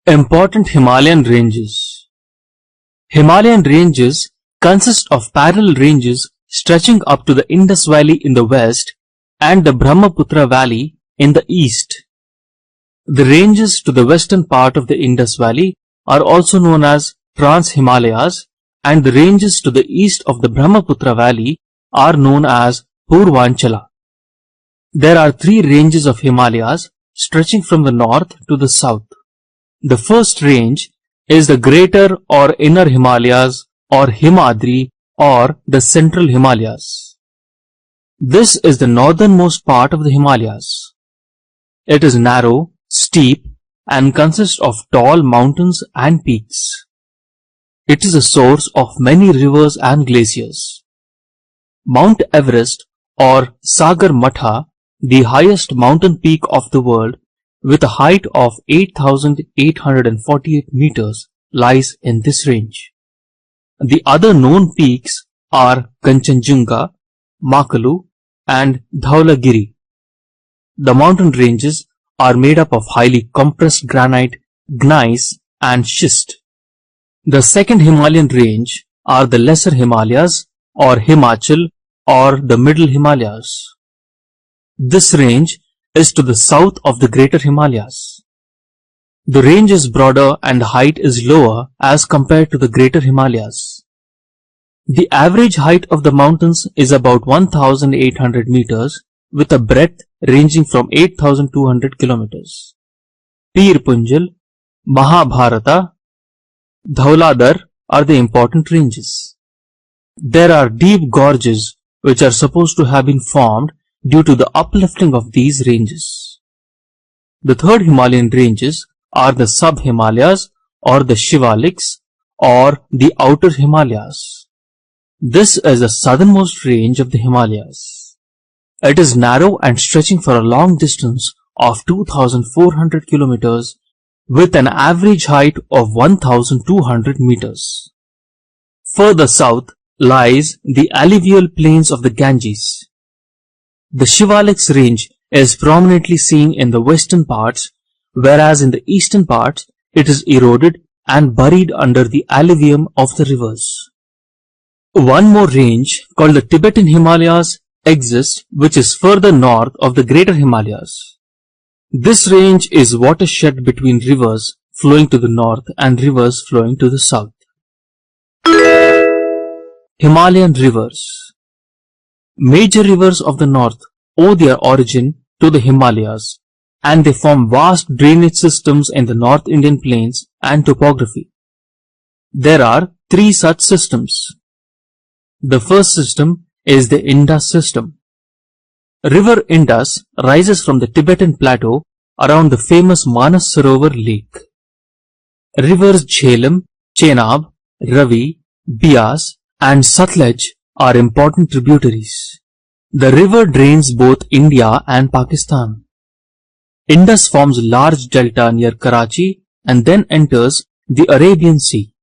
Important Himalayan ranges. Himalayan ranges consist of parallel ranges stretching up to the Indus Valley in the west and the Brahmaputra Valley in the east. The ranges to the western part of the Indus Valley are also known as Trans-Himalayas, and the ranges to the east of the Brahmaputra Valley are known as Purvanchala. There are three ranges of Himalayas stretching from the north to the south. The first range is the Greater or Inner Himalayas or Himadri or the Central Himalayas. This is the northernmost part of the Himalayas. It is narrow, steep, and consists of tall mountains and peaks. It is a source of many rivers and glaciers. Mount Everest or Sagar Matha, the highest mountain peak of the world with a height of 8,848 meters, lies in this range. The other known peaks are Kanchenjunga, Makalu, and Dhaulagiri. The mountain ranges are made up of highly compressed granite, gneiss, and schist. The second Himalayan range are the Lesser Himalayas or Himachal or the Middle Himalayas. This range is to the south of the Greater Himalayas. The range is broader and the height is lower as compared to the Greater Himalayas. The average height of the mountains is about 1,800 meters with a breadth ranging from 8,200 kilometers. Pir Punjal, Mahabharata, Dhauladhar are the important ranges. There are deep gorges which are supposed to have been formed due to the uplifting of these ranges. The third Himalayan ranges are the Sub-Himalayas or the Shivaliks or the Outer Himalayas. This is the southernmost range of the Himalayas. It is narrow and stretching for a long distance of 2,400 kilometers with an average height of 1,200 meters. Further south lies the alluvial plains of the Ganges. The Shivaliks range is prominently seen in the western parts, whereas in the eastern parts it is eroded and buried under the alluvium of the rivers. One more range called the Tibetan Himalayas exists, which is further north of the Greater Himalayas. This range is watershed between rivers flowing to the north and rivers flowing to the south. Himalayan rivers. Major rivers of the north owe their origin to the Himalayas, and they form vast drainage systems in the North Indian plains and topography. There are three such systems. The first system is the Indus system. River Indus rises from the Tibetan plateau around the famous Manas Sarovar lake. Rivers Jhelum, Chenab, Ravi, Bias, and Sutlej are important tributaries. The river drains both India and Pakistan. Indus forms a large delta near Karachi and then enters the Arabian Sea.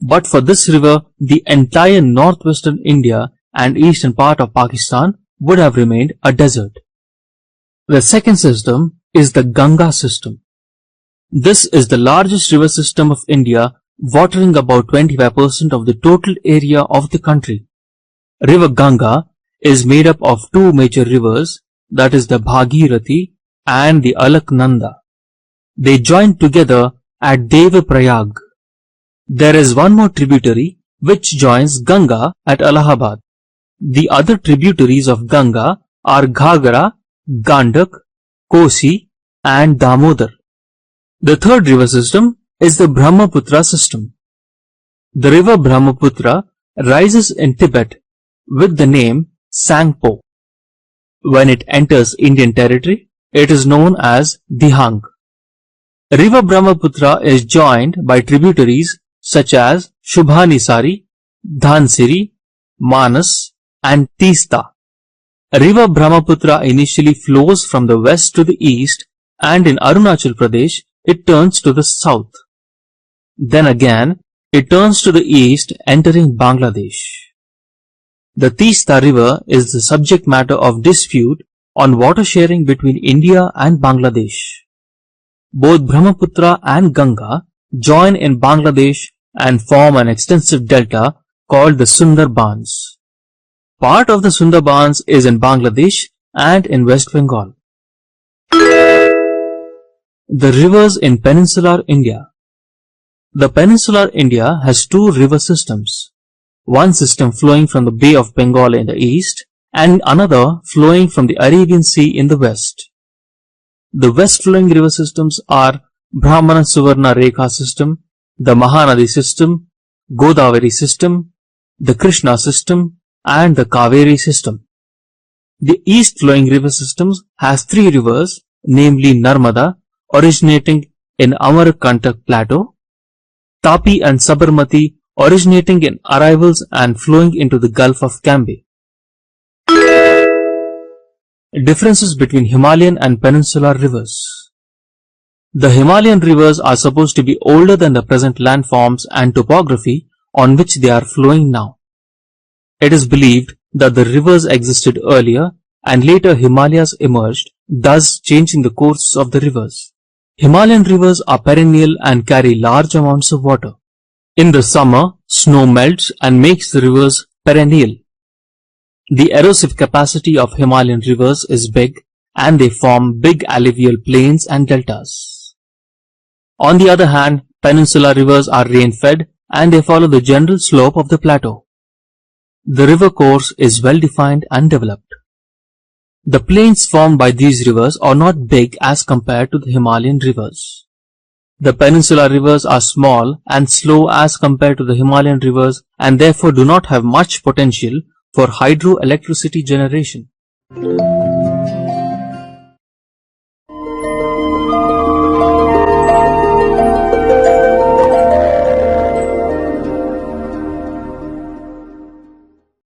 But for this river, the entire northwestern India and eastern part of Pakistan would have remained a desert. The second system is the Ganga system. This is the largest river system of India, watering about 25% of the total area of the country. River Ganga is made up of two major rivers, that is the Bhagirathi and the Alaknanda. They join together at Devaprayag. There is one more tributary which joins Ganga at Allahabad. The other tributaries of Ganga are Ghagra, Gandak, Kosi, and Damodar. The third river system is the Brahmaputra system. The river Brahmaputra rises in Tibet with the name Sangpo. When it enters Indian territory, it is known as Dihang. River Brahmaputra is joined by tributaries such as Shubhanisari, Dhansiri, Manas, and Teesta. River Brahmaputra initially flows from the west to the east, and in Arunachal Pradesh it turns to the south. Then again it turns to the east, entering Bangladesh. The Teesta River is the subject matter of dispute on water sharing between India and Bangladesh. Both Brahmaputra and Ganga join in Bangladesh and form an extensive delta called the Sundarbans. Part of the Sundarbans is in Bangladesh and in West Bengal. The rivers in peninsular India. The peninsular India has two river systems, one system flowing from the Bay of Bengal in the east and another flowing from the Arabian Sea in the west. The west flowing river systems are Brahmana Suvarna Rekha system, the Mahanadi system, Godavari system, the Krishna system and the Kaveri system. The east flowing river systems has three rivers, namely Narmada, originating in Amarkantak Plateau, Tapi and Sabarmati originating in arrivals and flowing into the Gulf of Cambay. Differences between Himalayan and peninsular rivers. The Himalayan rivers are supposed to be older than the present landforms and topography on which they are flowing now. It is believed that the rivers existed earlier and later Himalayas emerged, thus changing the course of the rivers. Himalayan rivers are perennial and carry large amounts of water. In the summer, snow melts and makes the rivers perennial. The erosive capacity of Himalayan rivers is big and they form big alluvial plains and deltas. On the other hand, peninsular rivers are rain-fed and they follow the general slope of the plateau. The river course is well defined and developed. The plains formed by these rivers are not big as compared to the Himalayan rivers. The peninsular rivers are small and slow as compared to the Himalayan rivers and therefore do not have much potential for hydroelectricity generation.